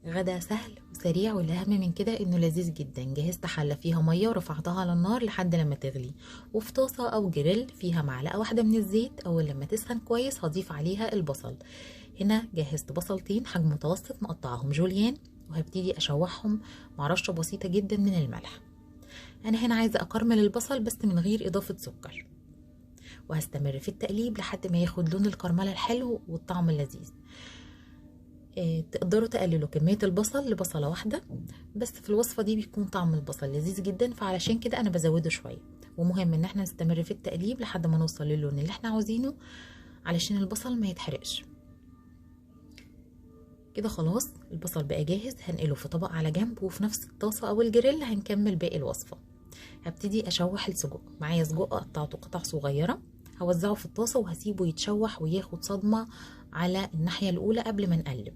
غدا سهل وسريع، والاهم من كده انه لذيذ جدا. جهزت حله فيها ميه ورفعتها على النار لحد لما تغلي، وفي طاسه او جريل فيها معلقه واحده من الزيت. اول لما تسخن كويس هضيف عليها البصل. هنا جهزت بصلتين حجم متوسط مقطعهم جوليان، وهبتدي اشوحهم مع رشه بسيطه جدا من الملح. انا هنا عايزه اكرمل البصل بس من غير اضافه سكر، وهستمر في التقليب لحد ما ياخد لون الكرمله الحلو والطعم اللذيذ. تقدروا تقللوا كمية البصل لبصلة واحدة، بس في الوصفة دي بيكون طعم البصل لذيذ جدا، فعلشان كده انا بزوده شوية. ومهم ان احنا نستمر في التقليب لحد ما نوصل للون اللي احنا عاوزينه علشان البصل ما يتحرقش. كده خلاص البصل بقى جاهز، هنقله في طبق على جنب، وفي نفس الطاسة او الجريل هنكمل باقي الوصفة. هبتدي اشوح السجق. معايا سجق قطعته قطع صغيرة، هوزعه في الطاسة وهسيبه يتشوح وياخد صدمة على الناحية الاولى قبل ما نقلب.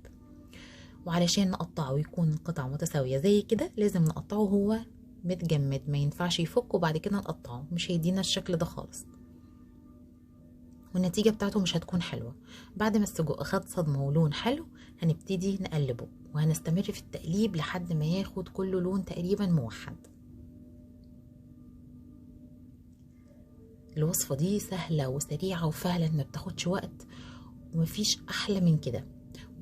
وعلشان نقطعه ويكون قطع متساوية زي كده لازم نقطعه هو متجمد، ما ينفعش يفك وبعد كده نقطعه، مش هيدينا الشكل ده خالص، والنتيجة بتاعته مش هتكون حلوة. بعد ما السجق خد صدمة ولون حلو هنبتدي نقلبه، وهنستمر في التقليب لحد ما ياخد كله لون تقريبا موحد. الوصفة دي سهلة وسريعة وفعلا ما بتاخدش وقت، ومفيش أحلى من كده،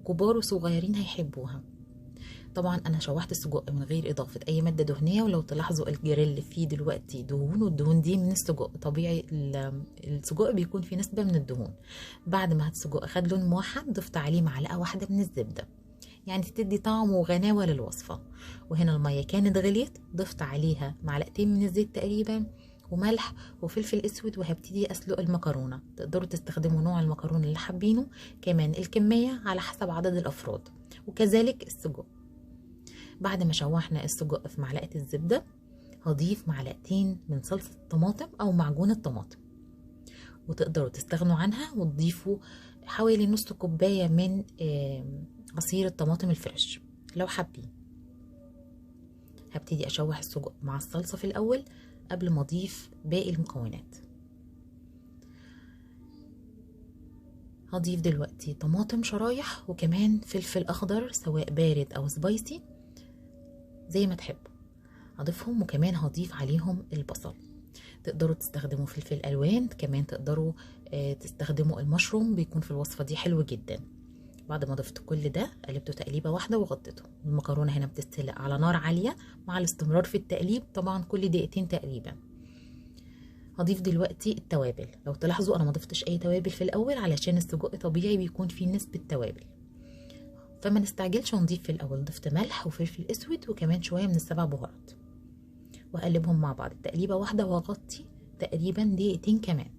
كبار وصغيرين هيحبوها. طبعا انا شوحت السجق من غير اضافه اي ماده دهنيه، ولو تلاحظوا الجريل فيه دلوقتي دهون، والدهون دي من السجق. طبيعي السجق بيكون فيه نسبه من الدهون. بعد ما السجق خد لون موحد ضفت عليه معلقه واحده من الزبده، يعني تدي طعم وغناوه للوصفه. وهنا الميه كانت غليت، ضفت عليها معلقتين من الزيت تقريبا، وملح وفلفل اسود، وهبتدي اسلق المكرونه. تقدروا تستخدموا نوع المكرونه اللي حابينه، كمان الكميه على حسب عدد الافراد، وكذلك السجق. بعد ما شوحنا السجق في معلقة الزبدة هضيف معلقتين من صلصة الطماطم أو معجون الطماطم، وتقدروا تستغنوا عنها وتضيفوا حوالي نص كوباية من عصير الطماطم الفريش لو حابين. هبتدي أشوح السجق مع الصلصة في الأول قبل ما أضيف باقي المكونات. هضيف دلوقتي طماطم شرايح، وكمان فلفل أخضر سواء بارد أو سبايسي زي ما تحبوا هضيفهم، وكمان هضيف عليهم البصل. تقدروا تستخدموا فلفل الوان، كمان تقدروا تستخدموا المشروم، بيكون في الوصفه دي حلو جدا. بعد ما ضفت كل ده قلبته تقليبه واحده وغطيته. المكرونه هنا بتستلق على نار عاليه مع الاستمرار في التقليب، طبعا كل دقيقتين تقريبا. هضيف دلوقتي التوابل. لو تلاحظوا انا ما ضفتش اي توابل في الاول علشان السجق طبيعي بيكون فيه نسبه توابل، فما نستعجلش ونضيف في الاول. ضفت ملح وفلفل اسود وكمان شويه من السبع بهارات، واقلبهم مع بعض تقليبه واحده، واغطي تقريبا دقيقتين كمان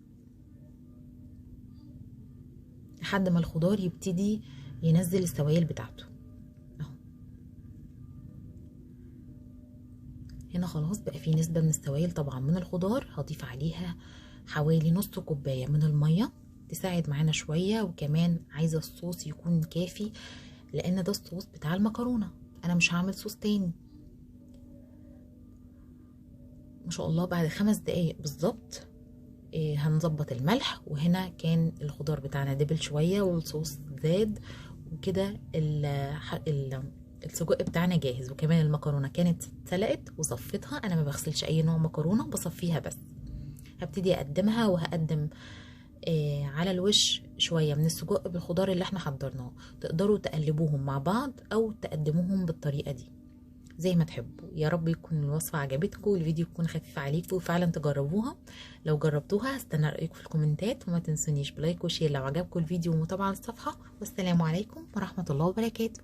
لحد ما الخضار يبتدي ينزل السوائل بتاعته. اهو هنا خلاص بقى في نسبه من السوائل طبعا من الخضار. هضيف عليها حوالي نص كوبايه من الميه تساعد معانا شويه، وكمان عايزه الصوص يكون كافي لان ده الصوص بتاع المكرونه، انا مش هعمل صوص تاني. ما شاء الله بعد 5 دقايق بالظبط هنظبط الملح، وهنا كان الخضار بتاعنا دبل شويه والصوص زاد، وكده السجق بتاعنا جاهز. وكمان المكرونه كانت اتسلقت وصفيتها، انا ما بغسلش اي نوع مكرونه، بصفيها بس. هبتدي اقدمها، وهقدم على الوش شويه من السجق بالخضار اللي احنا حضرناه. تقدروا تقلبوهم مع بعض او تقدموهم بالطريقه دي زي ما تحبوا. يا رب يكون الوصفة عجبتكم والفيديو يكون خفيف عليكم وفعلا تجربوها. لو جربتوها هستنى رأيكم في الكومنتات، وما تنسونيش بلايك وشير لو عجبكم الفيديو ومتابعة الصفحة. والسلام عليكم ورحمة الله وبركاته.